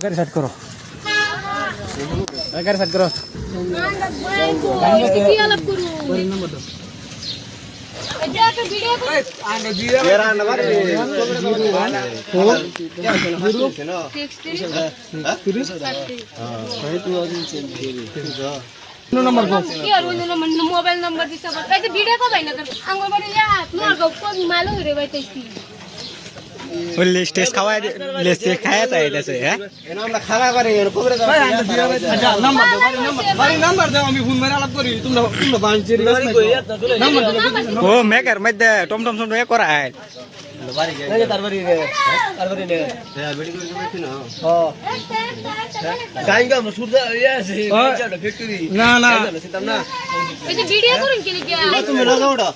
गाड़ी सेट करो गाड़ी सेट करो मोबाइल नंबर वीडियो को भाई नगर मालूम रे भाई ले स्टेज खावा ले स्टेज खाया था ऐसे है এনা আমরা খালা করে এর কোবরে দাও अच्छा नंबर दो भाई नंबर दो আমি ফোন মেরে আলাপ করি তোমরা বাঞ্চেরি नंबर ও মেকার মধ্যে টমটম টম রে করা আই বাড়ি গে তারবারি নে হ্যাঁ ভিডিও করে দিছি না হ্যাঁ গাইঙ্গা মসুর ইয়া আছে ফ্যাক্টরি না না সিতাম না ভিডিও করুন কি লিখা তুমি লাগাওড়া